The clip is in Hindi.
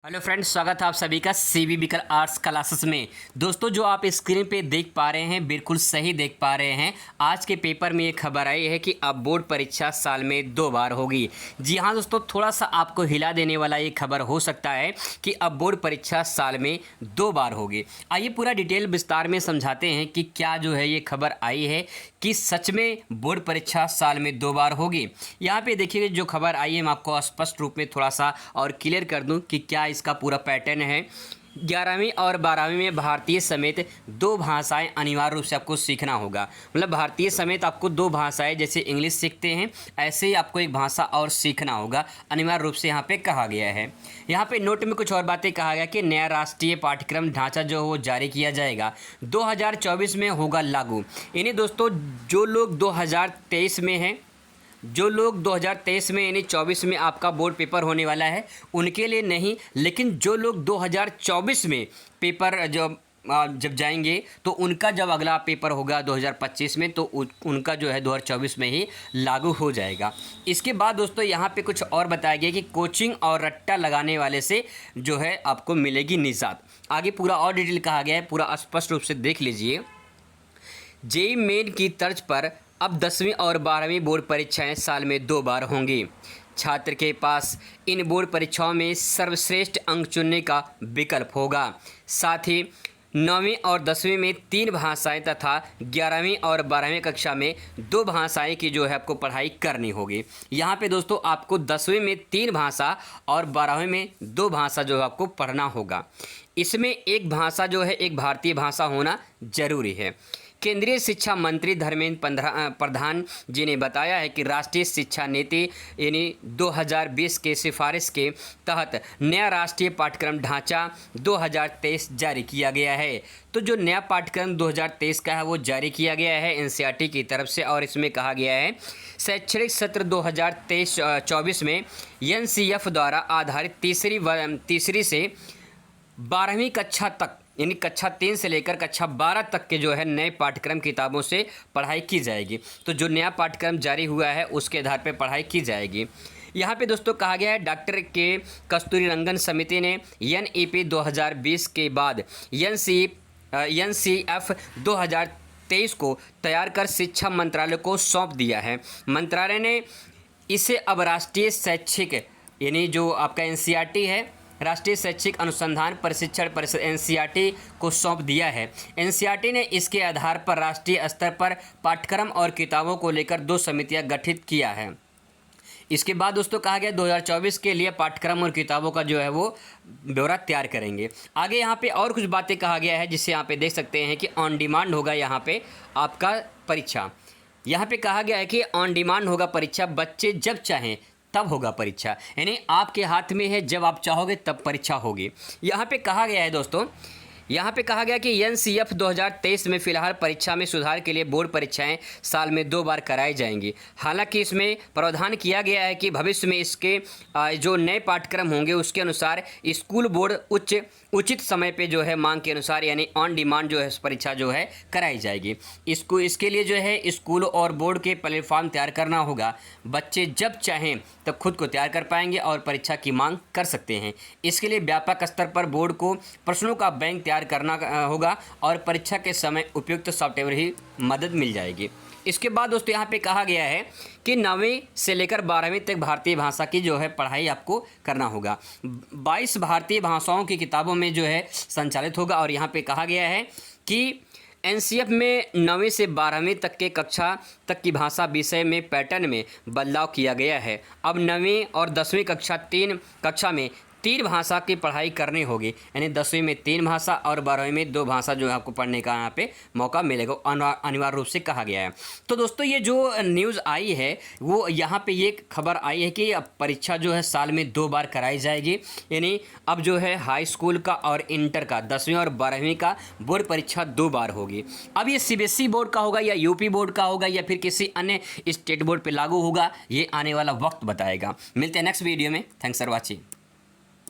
हेलो फ्रेंड्स, स्वागत है आप सभी का CBBCL आर्ट्स क्लासेस में। दोस्तों, जो आप स्क्रीन पे देख पा रहे हैं बिल्कुल सही देख पा रहे हैं। आज के पेपर में ये खबर आई है कि अब बोर्ड परीक्षा साल में 2 बार होगी। जी हाँ दोस्तों, थोड़ा सा आपको हिला देने वाला ये खबर हो सकता है कि अब बोर्ड परीक्षा साल में 2 बार होगी। आइए पूरा डिटेल विस्तार में समझाते हैं कि क्या जो है ये खबर आई है कि सच में बोर्ड परीक्षा साल में 2 बार होगी। यहाँ पे देखिए जो खबर आई है मैं आपको स्पष्ट रूप में थोड़ा सा और क्लियर कर दूँ कि क्या इसका पूरा पैटर्न है। 11वीं और 12वीं में भारतीय समेत 2 भाषाएं अनिवार्य रूप से आपको सीखना होगा। मतलब भारतीय समेत आपको 2 भाषाएं, जैसे इंग्लिश सीखते हैं ऐसे ही आपको एक भाषा और सीखना होगा, अनिवार्य रूप से यहाँ पे कहा गया है। यहाँ पे नोट में कुछ और बातें कहा गया कि नया राष्ट्रीय पाठ्यक्रम ढांचा जो वो जारी किया जाएगा, 2024 में होगा लागू। इन्हें दोस्तों जो लोग 2023 में हैं, जो लोग 2023 में यानी 24 में आपका बोर्ड पेपर होने वाला है उनके लिए नहीं, लेकिन जो लोग 2024 में पेपर जब जाएंगे तो उनका जब अगला पेपर होगा 2025 में तो उनका जो है 2024 में ही लागू हो जाएगा। इसके बाद दोस्तों यहाँ पे कुछ और बताया गया कि कोचिंग और रट्टा लगाने वाले से जो है आपको मिलेगी निजात। आगे पूरा और डिटेल कहा गया है, पूरा स्पष्ट रूप से देख लीजिए। जेईई मेन की तर्ज पर अब 10वीं और 12वीं बोर्ड परीक्षाएं साल में 2 बार होंगी। छात्र के पास इन बोर्ड परीक्षाओं में सर्वश्रेष्ठ अंक चुनने का विकल्प होगा। साथ ही 9वीं और 10वीं में 3 भाषाएं तथा 11वीं और 12वीं कक्षा में 2 भाषाएं की जो है आपको पढ़ाई करनी होगी। यहाँ पे दोस्तों आपको 10वीं में 3 भाषा और 12वीं में 2 भाषा जो है आपको पढ़ना होगा। इसमें एक भाषा जो है एक भारतीय भाषा होना जरूरी है। केंद्रीय शिक्षा मंत्री धर्मेंद्र प्रधान जी ने बताया है कि राष्ट्रीय शिक्षा नीति यानी 2020 के सिफारिश के तहत नया राष्ट्रीय पाठ्यक्रम ढांचा 2023 जारी किया गया है। तो जो नया पाठ्यक्रम 2023 का है वो जारी किया गया है NCERT की तरफ से, और इसमें कहा गया है शैक्षणिक सत्र 2023-24 में NCF द्वारा आधारित तीसरी से 12वीं कक्षा तक यानी कक्षा 3 से लेकर कक्षा 12 तक के जो है नए पाठ्यक्रम किताबों से पढ़ाई की जाएगी। तो जो नया पाठ्यक्रम जारी हुआ है उसके आधार पर पढ़ाई की जाएगी। यहाँ पे दोस्तों कहा गया है डॉक्टर के कस्तूरीरंगन समिति ने NEP 2020 के बाद NCF 2023 को तैयार कर शिक्षा मंत्रालय को सौंप दिया है। मंत्रालय ने इसे अब राष्ट्रीय शैक्षिक यानी जो आपका NCERT है, राष्ट्रीय शैक्षिक अनुसंधान प्रशिक्षण परिषद NCERT को सौंप दिया है। NCERT ने इसके आधार पर राष्ट्रीय स्तर पर पाठ्यक्रम और किताबों को लेकर 2 समितियां गठित किया है। इसके बाद दोस्तों कहा गया 2024 के लिए पाठ्यक्रम और किताबों का जो है वो ब्यौरा तैयार करेंगे। आगे यहाँ पे और कुछ बातें कहा गया है जिससे यहाँ पे देख सकते हैं कि ऑन डिमांड होगा यहाँ पे आपका परीक्षा। यहाँ पे कहा गया है कि ऑन डिमांड होगा परीक्षा, बच्चे जब चाहें तब होगा परीक्षा, यानी आपके हाथ में है, जब आप चाहोगे तब परीक्षा होगी। यहाँ पे कहा गया है दोस्तों, यहाँ पे कहा गया कि NCF 2023 में फ़िलहाल परीक्षा में सुधार के लिए बोर्ड परीक्षाएं साल में 2 बार कराई जाएंगी। हालांकि इसमें प्रावधान किया गया है कि भविष्य में इसके जो नए पाठ्यक्रम होंगे उसके अनुसार स्कूल बोर्ड उचित समय पे जो है मांग के अनुसार यानी ऑन डिमांड जो है परीक्षा जो है कराई जाएगी। इसके लिए जो है स्कूल और बोर्ड के प्लेटफॉर्म तैयार करना होगा। बच्चे जब चाहें तब खुद को तैयार कर पाएंगे और परीक्षा की मांग कर सकते हैं। इसके लिए व्यापक स्तर पर बोर्ड को प्रश्नों का बैंक तैयार करना होगा और परीक्षा के समय उपयुक्त सॉफ्टवेयर ही मदद मिल जाएगी। इसके बाद दोस्तों यहाँ पे कहा गया है कि 9वीं से लेकर 12वीं तक भारतीय भाषा की जो है पढ़ाई आपको करना होगा। 22 भारतीय भाषाओं की किताबों में जो है संचालित होगा। और यहाँ पे कहा गया है कि NCF में 9वीं से 12वीं तक के कक्षा तक की भाषा विषय में पैटर्न में बदलाव किया गया है। अब 9वीं और 10वीं कक्षा में 3 भाषा की पढ़ाई करनी होगी, यानी 10वीं में 3 भाषा और 12वीं में 2 भाषा जो है आपको पढ़ने का यहाँ पे मौका मिलेगा, अनिवार्य रूप से कहा गया है। तो दोस्तों ये जो न्यूज़ आई है वो यहाँ पे ये खबर आई है कि अब परीक्षा जो है साल में 2 बार कराई जाएगी। यानी अब जो है हाई स्कूल का और इंटर का 10वीं और 12वीं का बोर्ड परीक्षा 2 बार होगी। अब ये CBSE बोर्ड का होगा या UP बोर्ड का होगा या फिर किसी अन्य स्टेट बोर्ड पर लागू होगा, ये आने वाला वक्त बताएगा। मिलते हैं नेक्स्ट वीडियो में। Thanks for watching.